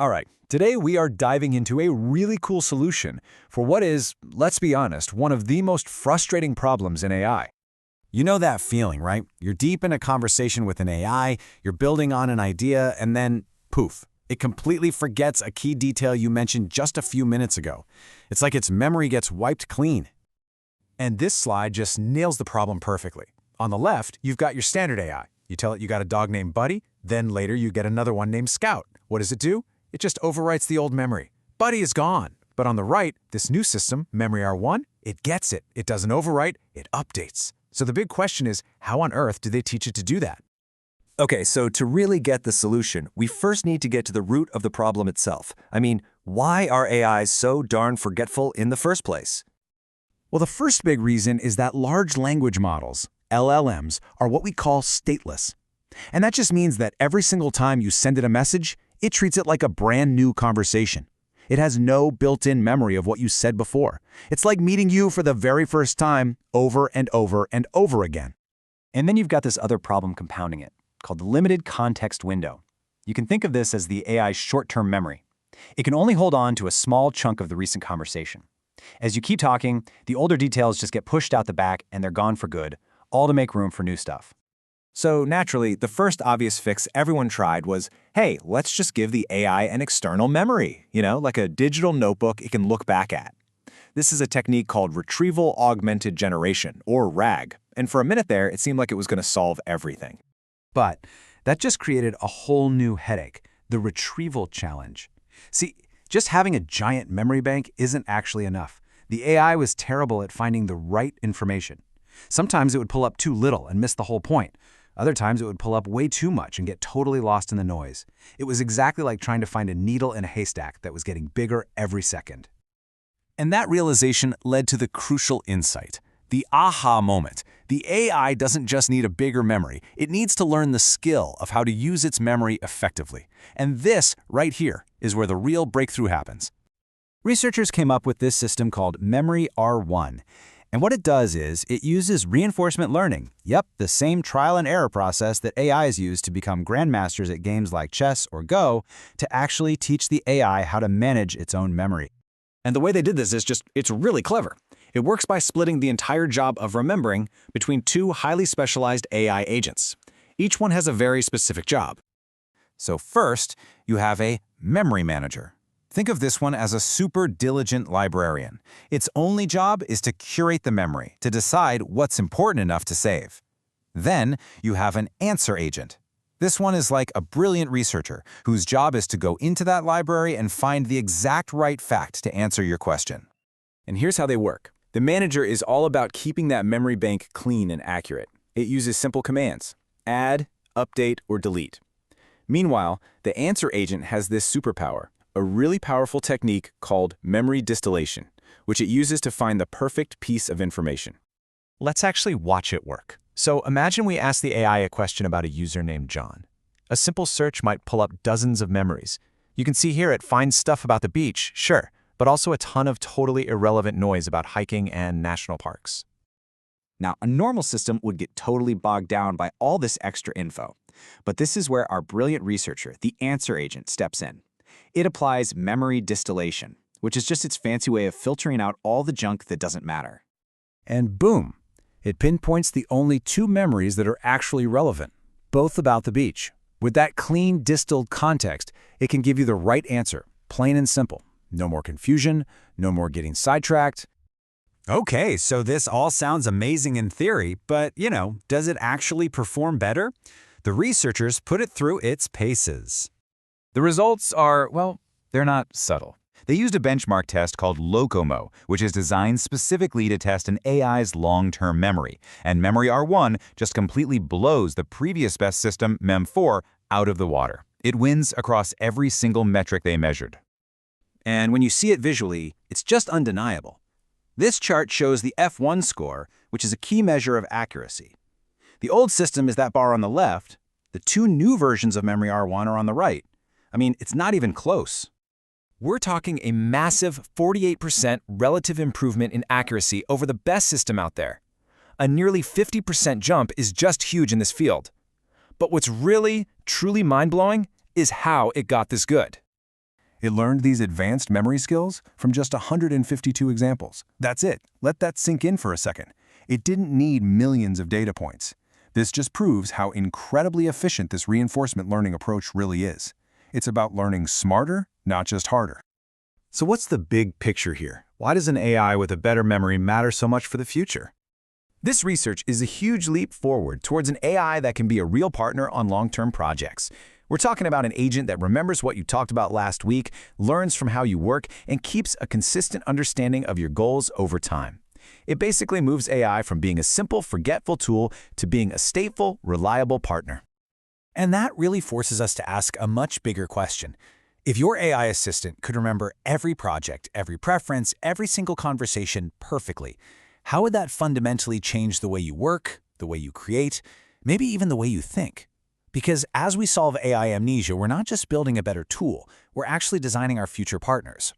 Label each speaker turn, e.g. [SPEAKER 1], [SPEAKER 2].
[SPEAKER 1] All right, today we are diving into a really cool solution for what is, let's be honest, one of the most frustrating problems in AI. You know that feeling, right? You're deep in a conversation with an AI, you're building on an idea, and then, poof, it completely forgets a key detail you mentioned just a few minutes ago. It's like its memory gets wiped clean. And this slide just nails the problem perfectly. On the left, you've got your standard AI. You tell it you got a dog named Buddy, then later you get another one named Scout. What does it do? It just overwrites the old memory. Buddy is gone. But on the right, this new system, Memory R1, it gets it. It doesn't overwrite, it updates. So the big question is, how on earth do they teach it to do that?
[SPEAKER 2] Okay, so to really get the solution, we first need to get to the root of the problem itself. I mean, why are AIs so darn forgetful in the first place?
[SPEAKER 1] Well, the first big reason is that large language models, LLMs, are what we call stateless. And that just means that every single time you send it a message, it treats it like a brand new conversation. It has no built-in memory of what you said before. It's like meeting you for the very first time over and over and over again.
[SPEAKER 3] And then you've got this other problem compounding it, called the limited context window. You can think of this as the AI's short-term memory. It can only hold on to a small chunk of the recent conversation. As you keep talking, the older details just get pushed out the back and they're gone for good, all to make room for new stuff.
[SPEAKER 4] So naturally, the first obvious fix everyone tried was, hey, let's just give the AI an external memory, like a digital notebook it can look back at. This is a technique called retrieval augmented generation, or RAG, and for a minute there, it seemed like it was going to solve everything.
[SPEAKER 1] But that just created a whole new headache, the retrieval challenge. See, just having a giant memory bank isn't actually enough. The AI was terrible at finding the right information. Sometimes it would pull up too little and miss the whole point. Other times it would pull up way too much and get totally lost in the noise. It was exactly like trying to find a needle in a haystack that was getting bigger every second. And that realization led to the crucial insight, the aha moment. The AI doesn't just need a bigger memory, it needs to learn the skill of how to use its memory effectively. And this, right here, is where the real breakthrough happens. Researchers came up with this system called Memory R1. And what it does is, it uses reinforcement learning. Yep, the same trial and error process that AIs use to become grandmasters at games like chess or Go, to actually teach the AI how to manage its own memory.
[SPEAKER 4] And the way they did this is it's really clever. It works by splitting the entire job of remembering between two highly specialized AI agents. Each one has a very specific job. So first, you have a memory manager. Think of this one as a super diligent librarian. Its only job is to curate the memory, to decide what's important enough to save. Then you have an answer agent. This one is like a brilliant researcher whose job is to go into that library and find the exact right fact to answer your question. And here's how they work. The manager is all about keeping that memory bank clean and accurate. It uses simple commands: add, update, or delete. Meanwhile, the answer agent has this superpower, a really powerful technique called memory distillation, which it uses to find the perfect piece of information.
[SPEAKER 5] Let's actually watch it work. So imagine we ask the AI a question about a user named John. A simple search might pull up dozens of memories. You can see here it finds stuff about the beach, sure, but also a ton of totally irrelevant noise about hiking and national parks.
[SPEAKER 6] Now, a normal system would get totally bogged down by all this extra info. But this is where our brilliant researcher, the answer agent, steps in. It applies memory distillation, which is just its fancy way of filtering out all the junk that doesn't matter.
[SPEAKER 1] And boom, it pinpoints the only two memories that are actually relevant, both about the beach. With that clean, distilled context, it can give you the right answer, plain and simple. No more confusion, no more getting sidetracked.
[SPEAKER 7] Okay, so this all sounds amazing in theory, but, does it actually perform better? The researchers put it through its paces.
[SPEAKER 8] The results are, well, they're not subtle. They used a benchmark test called Locomo, which is designed specifically to test an AI's long-term memory. And Memory R1 just completely blows the previous best system, Mem4, out of the water. It wins across every single metric they measured.
[SPEAKER 4] And when you see it visually, it's just undeniable. This chart shows the F1 score, which is a key measure of accuracy. The old system is that bar on the left. The two new versions of Memory R1 are on the right. I mean, it's not even close.
[SPEAKER 5] We're talking a massive 48% relative improvement in accuracy over the best system out there. A nearly 50% jump is just huge in this field. But what's really, truly mind-blowing is how it got this good.
[SPEAKER 1] It learned these advanced memory skills from just 152 examples. That's it. Let that sink in for a second. It didn't need millions of data points. This just proves how incredibly efficient this reinforcement learning approach really is. It's about learning smarter, not just harder.
[SPEAKER 5] So what's the big picture here? Why does an AI with a better memory matter so much for the future? This research is a huge leap forward towards an AI that can be a real partner on long-term projects. We're talking about an agent that remembers what you talked about last week, learns from how you work, and keeps a consistent understanding of your goals over time. It basically moves AI from being a simple, forgetful tool to being a stateful, reliable partner.
[SPEAKER 3] And that really forces us to ask a much bigger question. If your AI assistant could remember every project, every preference, every single conversation perfectly, how would that fundamentally change the way you work, the way you create, maybe even the way you think? Because as we solve AI amnesia, we're not just building a better tool, we're actually designing our future partners.